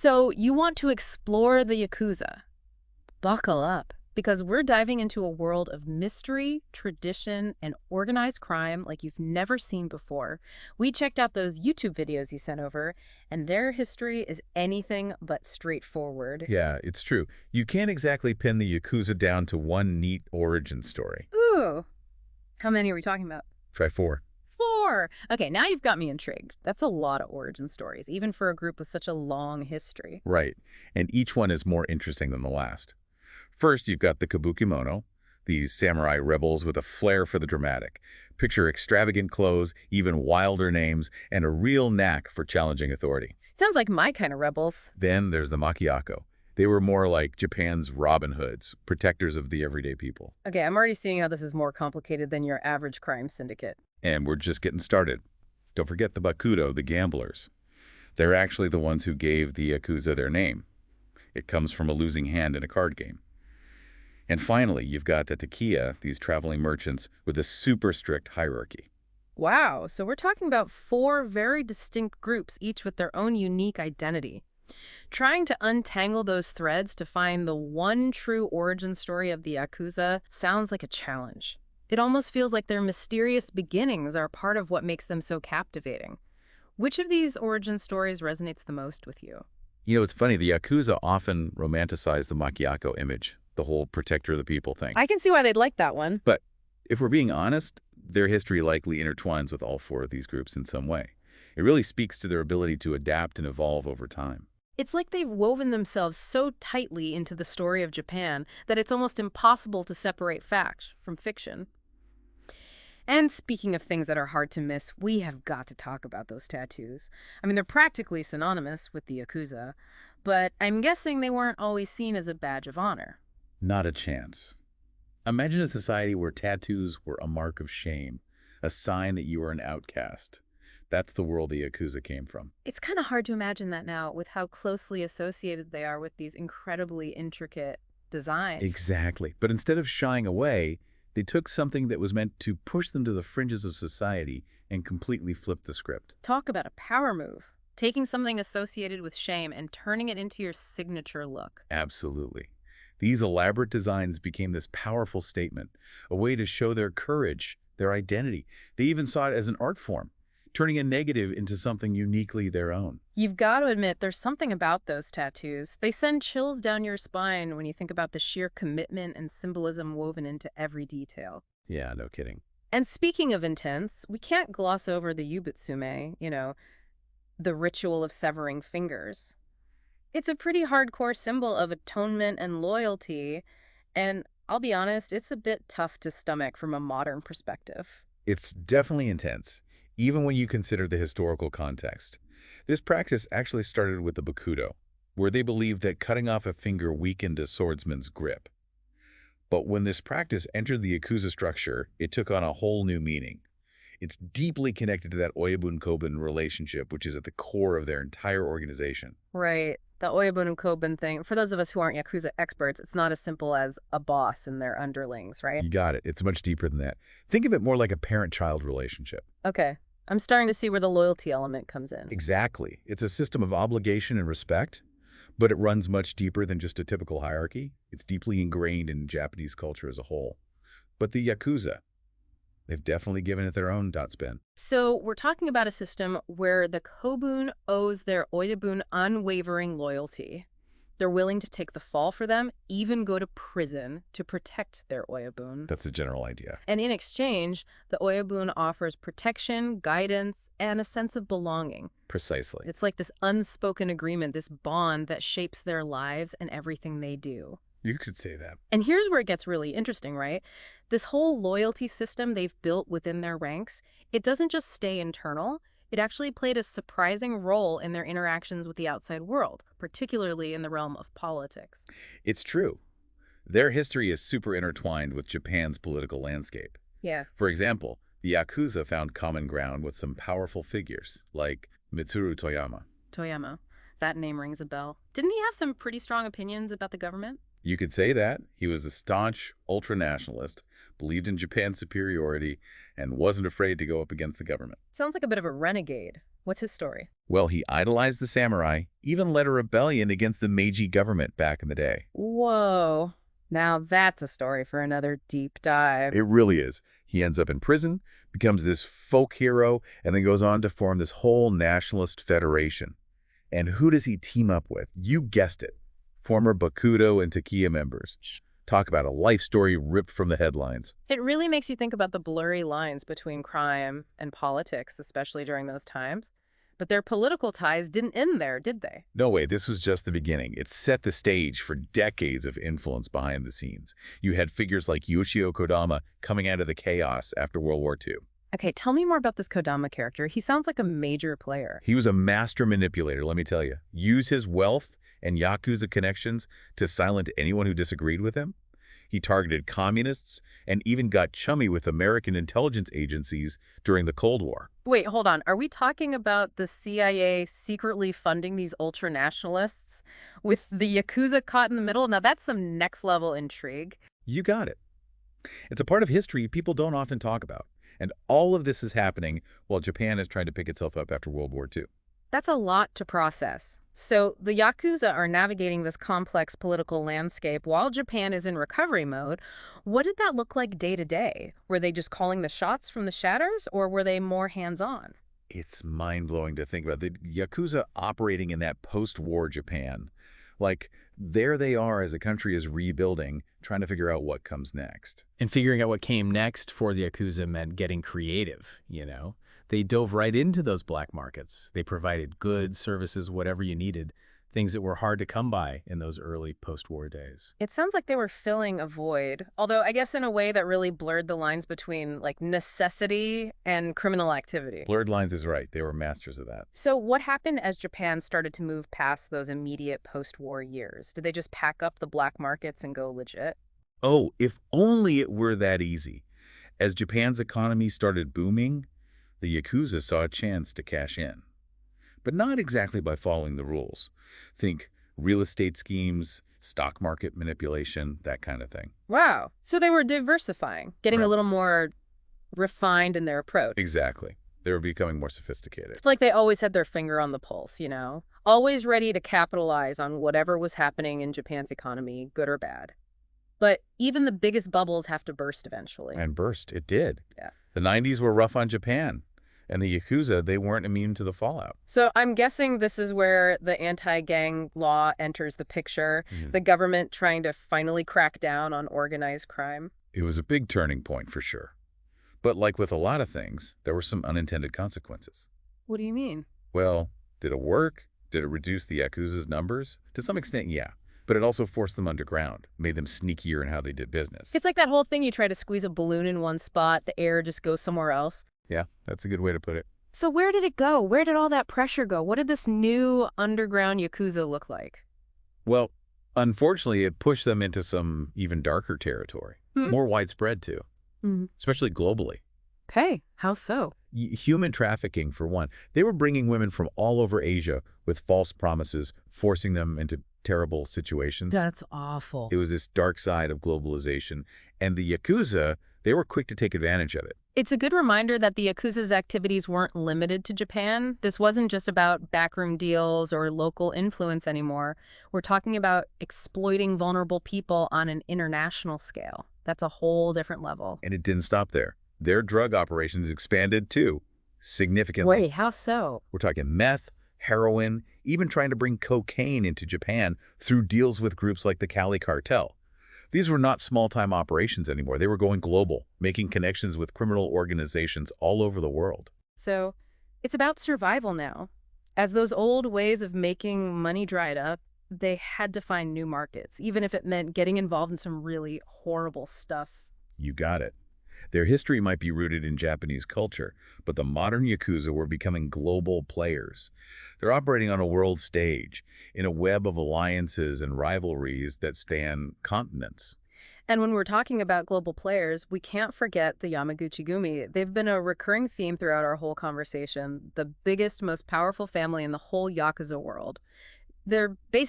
So you want to explore the Yakuza. Buckle up, because we're diving into a world of mystery, tradition, and organized crime like you've never seen before. We checked out those YouTube videos you sent over, and their history is anything but straightforward. Yeah, it's true. You can't exactly pin the Yakuza down to one neat origin story. Ooh, how many are we talking about? Try four. Four! Okay, now you've got me intrigued. That's a lot of origin stories, even for a group with such a long history. Right. And each one is more interesting than the last. First, you've got the Kabukimono, these samurai rebels with a flair for the dramatic. Picture extravagant clothes, even wilder names, and a real knack for challenging authority. Sounds like my kind of rebels. Then there's the Makiako. They were more like Japan's Robin Hoods, protectors of the everyday people. Okay, I'm already seeing how this is more complicated than your average crime syndicate. And we're just getting started. Don't forget the Bakudo, the gamblers. They're actually the ones who gave the Yakuza their name. It comes from a losing hand in a card game. And finally, you've got the Takiya, these traveling merchants with a super strict hierarchy. Wow, so we're talking about four very distinct groups, each with their own unique identity. Trying to untangle those threads to find the one true origin story of the Yakuza sounds like a challenge. It almost feels like their mysterious beginnings are part of what makes them so captivating. Which of these origin stories resonates the most with you? You know, it's funny, the Yakuza often romanticize the Makiako image, the whole protector of the people thing. I can see why they'd like that one. But if we're being honest, their history likely intertwines with all four of these groups in some way. It really speaks to their ability to adapt and evolve over time. It's like they've woven themselves so tightly into the story of Japan that it's almost impossible to separate fact from fiction. And speaking of things that are hard to miss, we have got to talk about those tattoos. I mean, they're practically synonymous with the Yakuza, but I'm guessing they weren't always seen as a badge of honor. Not a chance. Imagine a society where tattoos were a mark of shame, a sign that you were an outcast. That's the world the Yakuza came from. It's kind of hard to imagine that now with how closely associated they are with these incredibly intricate designs. Exactly. But instead of shying away, they took something that was meant to push them to the fringes of society and completely flip the script. Talk about a power move. Taking something associated with shame and turning it into your signature look. Absolutely. These elaborate designs became this powerful statement, a way to show their courage, their identity. They even saw it as an art form, turning a negative into something uniquely their own. You've got to admit, there's something about those tattoos. They send chills down your spine when you think about the sheer commitment and symbolism woven into every detail. Yeah, no kidding. And speaking of intense, we can't gloss over the yubitsume, the ritual of severing fingers. It's a pretty hardcore symbol of atonement and loyalty, and I'll be honest, it's a bit tough to stomach from a modern perspective. It's definitely intense, even when you consider the historical context. This practice actually started with the Bakudo, where they believed that cutting off a finger weakened a swordsman's grip. But when this practice entered the Yakuza structure, it took on a whole new meaning. It's deeply connected to that Oyabun-Koban relationship, which is at the core of their entire organization. Right. The Oyabun and Koban thing, for those of us who aren't Yakuza experts, it's not as simple as a boss and their underlings, right? You got it. It's much deeper than that. Think of it more like a parent-child relationship. Okay. I'm starting to see where the loyalty element comes in. Exactly. It's a system of obligation and respect, but it runs much deeper than just a typical hierarchy. It's deeply ingrained in Japanese culture as a whole. But the Yakuza, they've definitely given it their own spin. So we're talking about a system where the Kobun owes their Oyabun unwavering loyalty. They're willing to take the fall for them, even go to prison to protect their Oyabun. That's the general idea. And in exchange, the Oyabun offers protection, guidance, and a sense of belonging. Precisely. It's like this unspoken agreement, this bond that shapes their lives and everything they do. You could say that. And here's where it gets really interesting, right? This whole loyalty system they've built within their ranks, it doesn't just stay internal. It actually played a surprising role in their interactions with the outside world, particularly in the realm of politics. It's true. Their history is super intertwined with Japan's political landscape. Yeah. For example, the Yakuza found common ground with some powerful figures, like Mitsuru Toyama. Toyama. That name rings a bell. Didn't he have some pretty strong opinions about the government? You could say that. He was a staunch ultra-nationalist, believed in Japan's superiority, and wasn't afraid to go up against the government. Sounds like a bit of a renegade. What's his story? Well, he idolized the samurai, even led a rebellion against the Meiji government back in the day. Whoa. Now that's a story for another deep dive. It really is. He ends up in prison, becomes this folk hero, and then goes on to form this whole nationalist federation. And who does he team up with? You guessed it. Former Bakudo and Takia members. Talk about a life story ripped from the headlines. It really makes you think about the blurry lines between crime and politics, especially during those times. But their political ties didn't end there, did they? No way, this was just the beginning. It set the stage for decades of influence behind the scenes. You had figures like Yoshio Kodama coming out of the chaos after World War II. Okay, tell me more about this Kodama character. He sounds like a major player. He was a master manipulator, let me tell you. Use his wealth and Yakuza connections to silence anyone who disagreed with him. He targeted communists and even got chummy with American intelligence agencies during the Cold War. Wait, hold on. Are we talking about the CIA secretly funding these ultranationalists with the Yakuza caught in the middle? Now that's some next level intrigue. You got it. It's a part of history people don't often talk about. And all of this is happening while Japan is trying to pick itself up after World War II. That's a lot to process. So the Yakuza are navigating this complex political landscape while Japan is in recovery mode. What did that look like day to day? Were they just calling the shots from the shadows, or were they more hands-on? It's mind-blowing to think about. The Yakuza operating in that post-war Japan. Like, there they are as the country is rebuilding, trying to figure out what comes next. And figuring out what came next for the Yakuza meant getting creative. They dove right into those black markets. They provided goods, services, whatever you needed, things that were hard to come by in those early post-war days. It sounds like they were filling a void, although I guess in a way that really blurred the lines between like necessity and criminal activity. Blurred lines is right. They were masters of that. So what happened as Japan started to move past those immediate post-war years? Did they just pack up the black markets and go legit? Oh, if only it were that easy. As Japan's economy started booming, the Yakuza saw a chance to cash in. But not exactly by following the rules. Think real estate schemes, stock market manipulation, that kind of thing. Wow. So they were diversifying, getting a Right. little more refined in their approach. Exactly. They were becoming more sophisticated. It's like they always had their finger on the pulse, always ready to capitalize on whatever was happening in Japan's economy, good or bad. But even the biggest bubbles have to burst eventually. And burst, it did. Yeah. The 90s were rough on Japan. And the Yakuza, they weren't immune to the fallout. So I'm guessing this is where the anti-gang law enters the picture, the government trying to finally crack down on organized crime. It was a big turning point for sure. But like with a lot of things, there were some unintended consequences. What do you mean? Well, did it work? Did it reduce the Yakuza's numbers? To some extent, yeah. But it also forced them underground, made them sneakier in how they did business. It's like that whole thing you try to squeeze a balloon in one spot, the air just goes somewhere else. Yeah, that's a good way to put it. So where did it go? Where did all that pressure go? What did this new underground Yakuza look like? Well, unfortunately, it pushed them into some even darker territory. More widespread, too. Especially globally. Okay, how so? Human trafficking, for one. They were bringing women from all over Asia with false promises, forcing them into terrible situations. That's awful. It was this dark side of globalization. And the Yakuza, they were quick to take advantage of it. It's a good reminder that the Yakuza's activities weren't limited to Japan. This wasn't just about backroom deals or local influence anymore. We're talking about exploiting vulnerable people on an international scale. That's a whole different level. And it didn't stop there. Their drug operations expanded, too, significantly. Wait, how so? We're talking meth, heroin, even trying to bring cocaine into Japan through deals with groups like the Cali Cartel. These were not small-time operations anymore. They were going global, making connections with criminal organizations all over the world. So it's about survival now. As those old ways of making money dried up, they had to find new markets, even if it meant getting involved in some really horrible stuff. You got it. Their history might be rooted in Japanese culture, but the modern Yakuza were becoming global players. They're operating on a world stage, in a web of alliances and rivalries that span continents. And when we're talking about global players, we can't forget the Yamaguchi-gumi. They've been a recurring theme throughout our whole conversation, the biggest, most powerful family in the whole Yakuza world. They're basically